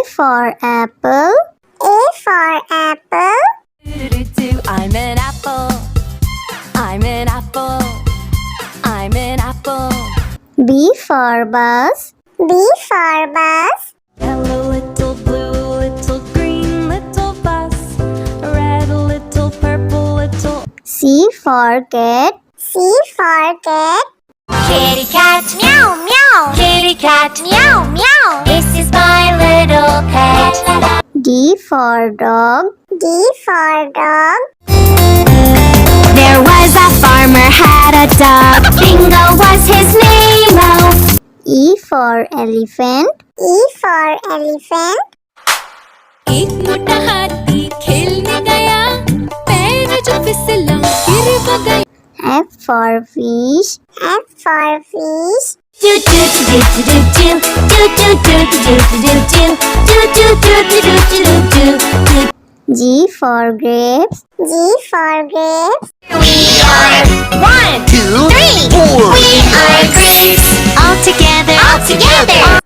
for apple. A for apple. I'm an apple. I'm an apple. I'm an apple. B for bus. B for bus. Hello, little blue, little green, little bus. Red, little purple, little. C for cat. C for cat. Kitty cat, meow meow. Kitty cat, meow meow. This is my little pet. D for dog. D for dog. There was a farmer had a dog. Bingo was his name. Oh. E for elephant. E for elephant. एक मोटा हाथी खेलने गया, पैर जो फिसला गिर वो गया. F for fish. F for fish. Do do do do do do do do do do do do do do do do do do do. G for grapes. G for grapes. We are 1, 2, 3, 4. We are grapes. All together. All together.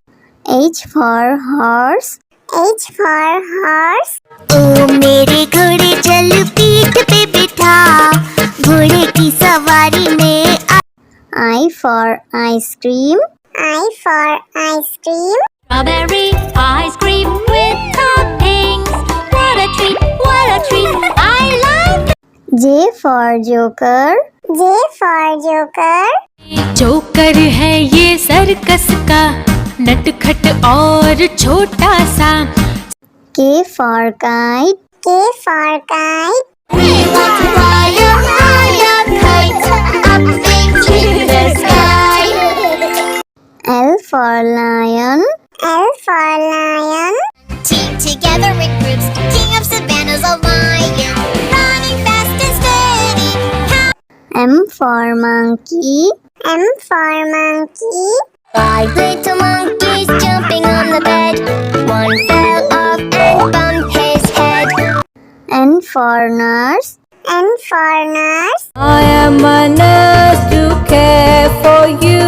H for horse. H for horse. ओ मेरे घोड़े चल पीठ पे बिठा, घोड़े की सवारी में. I for ice cream. I for ice cream. Strawberry ice cream with toppings. What a treat, what a treat. I like it. J for joker. J for joker. Joker है ये सर्कस का, नटखट और छोटा सा. K for kite. K for kite. We want to fly a high kite up into the sky. L for lion. L for lion. Team together in groups, king of savannah's a lion, running fast and steady. M for monkey. M for monkey. 5 little monkeys jumping on the bed. One fell off and bumped his head. N for nurse. N for nurse. I am a nurse to care for you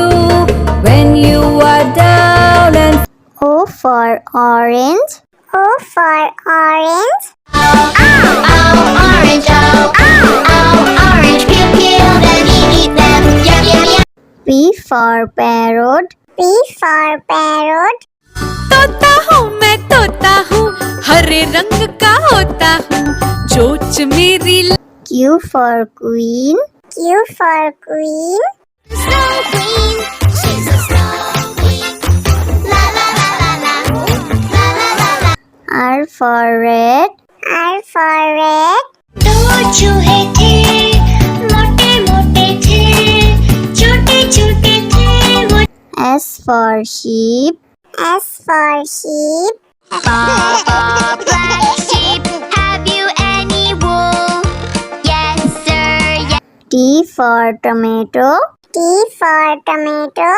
when you are down and. O for orange. O for orange. Orange, orange, peel, peel, then eat them, yum, yum, yum. P for parrot. P for parrot. तोता हूँ मैं तोता हूँ, हरे रंग का होता हूँ, चोंच मेरी. Q for queen. Q for queen. Snow queen, she's a snow queen. La la la la la, la la la la. R for red. R for red. दो चूहे थे, मोटे मोटे थे, छोटे छोटे थे वो. S for sheep. S for sheep. Papa, black sheep, have you any wool? Yes, sir, yes. T for tomato. T for tomato.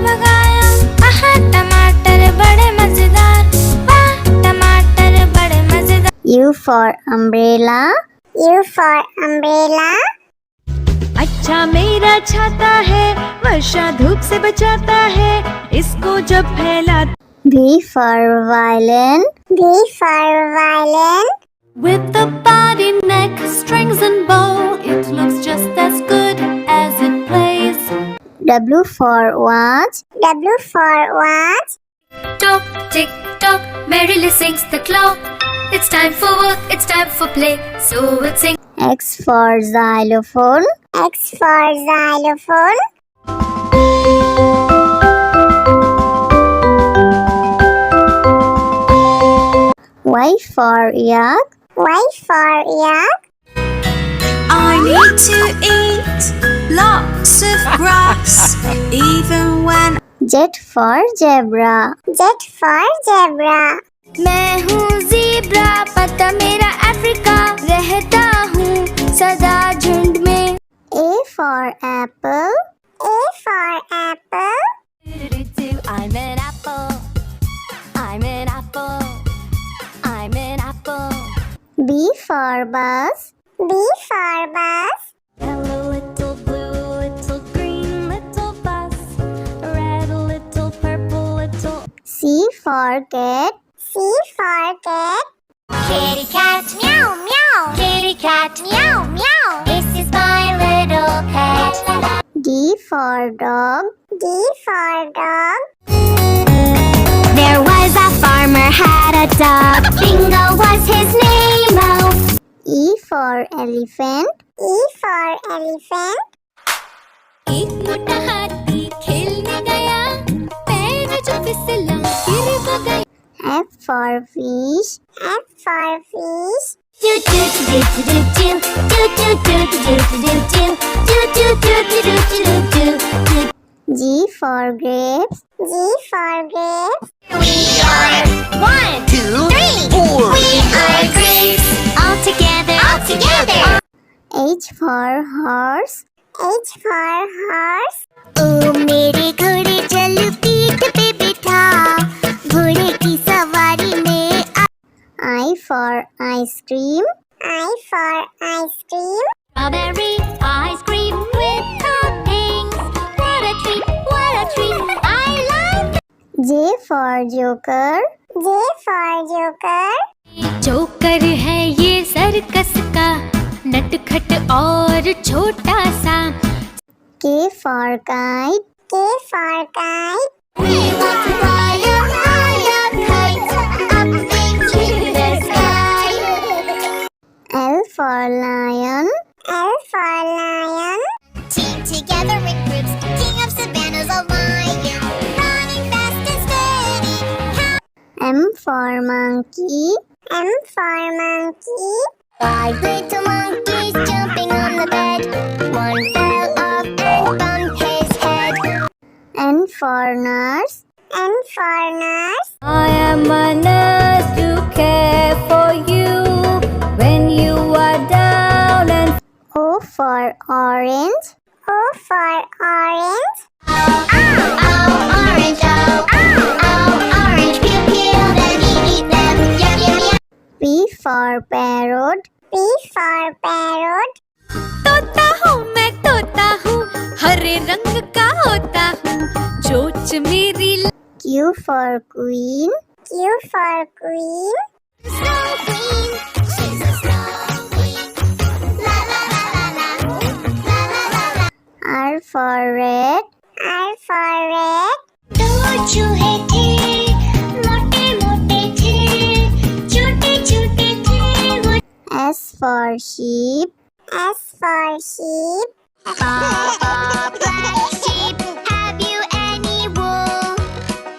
भगाया, आहा टमाटर बड़े मजेदार, वाह टमाटर बड़े मजेदार. U for umbrella. U for umbrella. अच्छा मेरा छाता है, वर्षा धूप से बचाता है, इसको जब फैला. V for violin. V for violin. With the body, neck, strings and bow, it looks just as good as it plays. W for watch. W for watch. Tock, tick, tock, merrily sings the clock. It's time for work, it's time for play, so we'll sing. X for xylophone. X for xylophone. Y for yak. Y for yak. I need to eat lots of grass, even when. Z for zebra. Z for zebra. मैं हूँ zebra, पता मेरा Africa, रहता हूँ सदा झुंड में. A for apple. A for apple. I'm an apple. I'm an apple. I'm an apple. B for bus. B for bus. Hello, little blue, little green, little bus. Red, little purple, little. C for cat. C for cat. Kitty cat meow meow. Kitty cat meow meow. This is my little pet. D for dog. D for dog. There was a farmer had a dog. Bingo was his name. Oh. E for elephant. E for elephant. एक मोटा हाथी खेलने गया, पैर जो फिसला गिर वो गया। F for fish. F for fish. Do do do do do do do do do do do do do do do do do do do. G for grapes. G for grapes. We are 1, 2, 3, 4. We are grapes. All together. All together. H for horse. H for horse. ओ मेरे घोड़े चल पीठ पे बिठा, घोड़े की सवारी में I for ice cream. I for ice cream. Strawberry ice cream with toppings. What a treat, what a treat. I love J for joker. J for joker. Joker है ये सर्कस का, नटखट और छोटा सा। K for kite. K for kite. We want to fly a higher kite up into the sky. L for lion. L for lion. Team together in groups, king of savannas, a lion, running fast and steady. M for monkey. M for monkey. 5 little monkeys jumping on the bed. One fell off and bumped his head. N for nurse. N for nurse. I am a nurse to care for you when you are down and O for orange. O for orange. Oh, orange, oh, orange, pew, pew, then eat them, yum, yum, yum. P for parrot. P for parrot. तोता हूँ मैं तोता हूँ, हरे रंग का होता हूँ, चोंच मेरी Q for queen. Q for queen. Snow queen, she's a snow queen. La la la la la, la la la la. R for red. R for red. दो चूहे थे, मोटे मोटे थे, छोटे छोटे थे वो। S for sheep. S for sheep. Black sheep, have you any wool?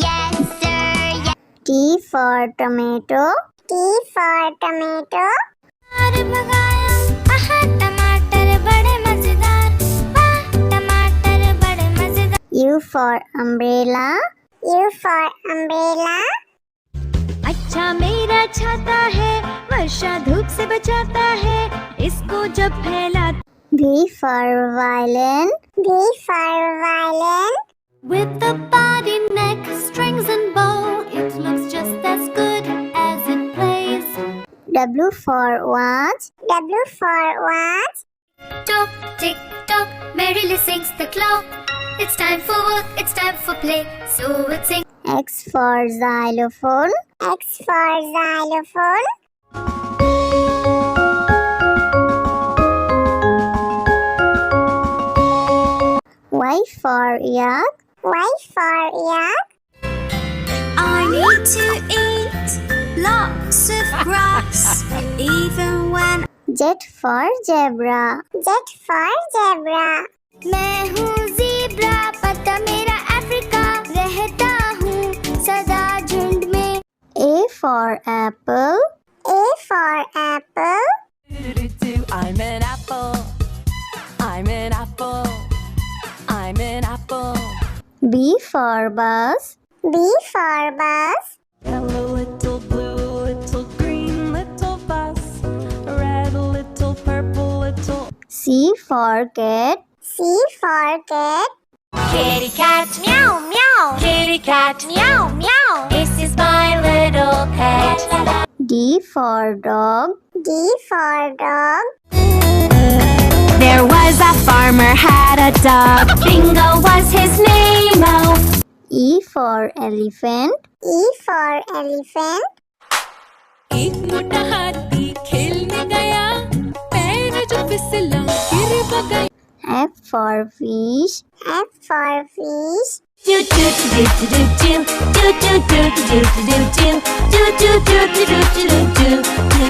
Yes sir, yes. T for tomato. T for tomato. भगाया, आहा टमाटर बड़े मजेदार, वाह टमाटर बड़े मजेदार. U for umbrella. U for umbrella. अच्छा मेरा छाता है, वर्षा धूप से बचाता है, इसको जब फैला V for violin. V for violin. With the body, neck, strings and bow, it looks just as good as it plays. W for watch. W for watch. Tock, tick, tock, merrily sings the clock. It's time for work, it's time for play, so it sings. X for xylophone. X for xylophone. Y for yak. Y for yak. I need to eat lots of grass, even when Z for zebra. Z for zebra. मैं हूँ zebra, पता मेरा Africa, रहता हूँ सदा झुंड में. A for apple. A for apple. I'm an apple. I'm an apple. I'm an apple. B for bus. B for bus. Hello, little blue, little green, little bus. Red, little purple, little. C for cat. C for cat. Kitty cat meow meow. Kitty cat meow meow. This is my little pet. D for dog. D for dog. There was a farmer had a dog. Bingo was his name. Oh. E for elephant. E for elephant. एक मोटा हाथी खेलने गया, पैर जो फिसला गिर वो गया। F for fish. F for fish. Do do do do do do do do do do do do do do do do do do do.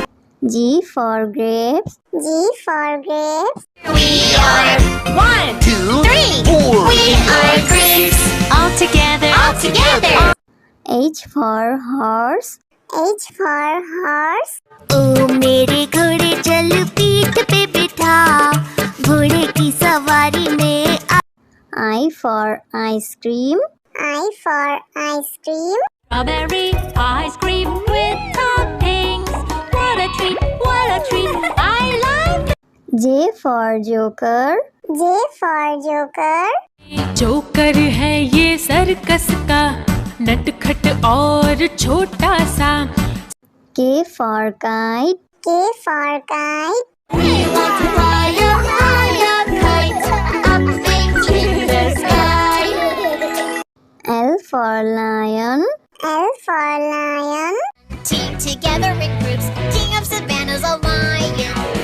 G for grapes. G for grapes. We are 1, 2, 3, 4. We are grapes. All together. All together. H for horse. H for horse. ओ मेरे घोड़े चल पीठ पे बिठा, घोड़े की सवारी में I for ice cream. I for ice cream. Strawberry ice cream with toppings. What a treat, what a treat. I like it. J for joker. J for joker. Joker है ये सर्कस का, नटखट और छोटा सा। K for kite. K for kite. We want to fly a high up kite, up in the sky. L for lion. L for lion. Team together in groups, king of savannah's a lion,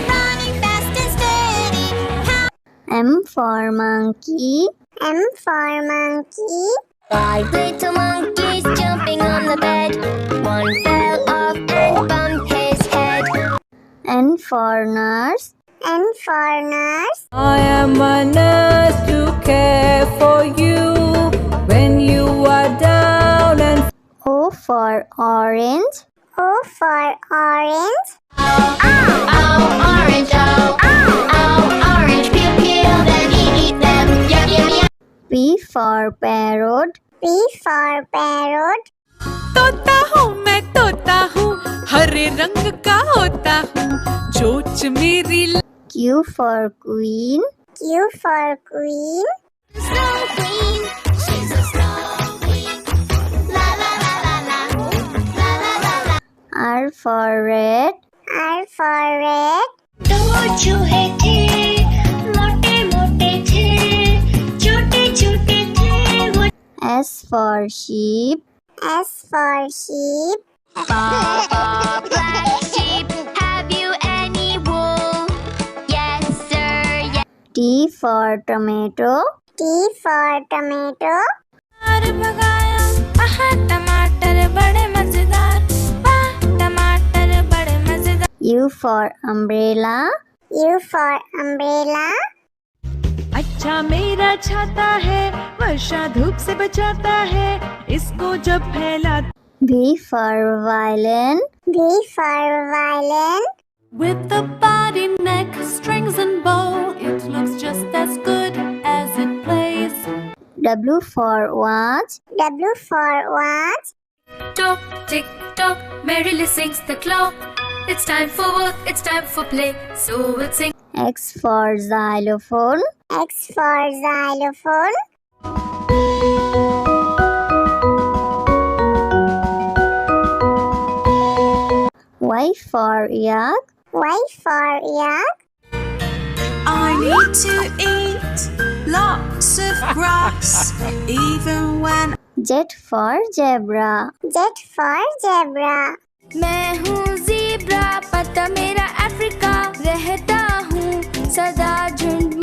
running fast and steady. M for monkey. M for monkey. 5 little monkeys jumping on the bed. One fell off and bumped his head. N for nurse. N for nurse. I am a nurse to care for you when you are down and O for orange. O for orange. Orange, orange, peel, peel them, eat them, yum, yum, yum. P for parrot. P for parrot. तोता हूँ मैं तोता हूँ, हरे रंग का होता हूँ, चोंच मेरी Q for queen. Q for queen. Snow queen, she's a snow queen. La la la la la, la la la la. R for red. R for red. दो चूहे थे, मोटे मोटे थे, छोटे छोटे थे वो। S for sheep. S for sheep. Baba, black sheep, have you any wool? Yes, sir, yes. T for tomato. T for tomato. भगाया, आहा टमाटर बड़े मजेदार, वाह टमाटर बड़े मजेदार। U for umbrella. U for umbrella. अच्छा मेरा छाता है, वर्षा धूप से बचाता है, इसको जब फैला। V for violin. V for violin. With the body, neck, strings and bow, it looks just as good as it plays. W for watch. W for watch. Tock, tick, tock, merrily sings the clock. It's time for work, it's time for play, so we'll sing. X for xylophone. X for xylophone. Y for yak. Y for yak. I need to eat lots of grass, even when Z for zebra. Z for zebra. मैं हूँ zebra, पता मेरा Africa, रहता हूँ सदा झुंड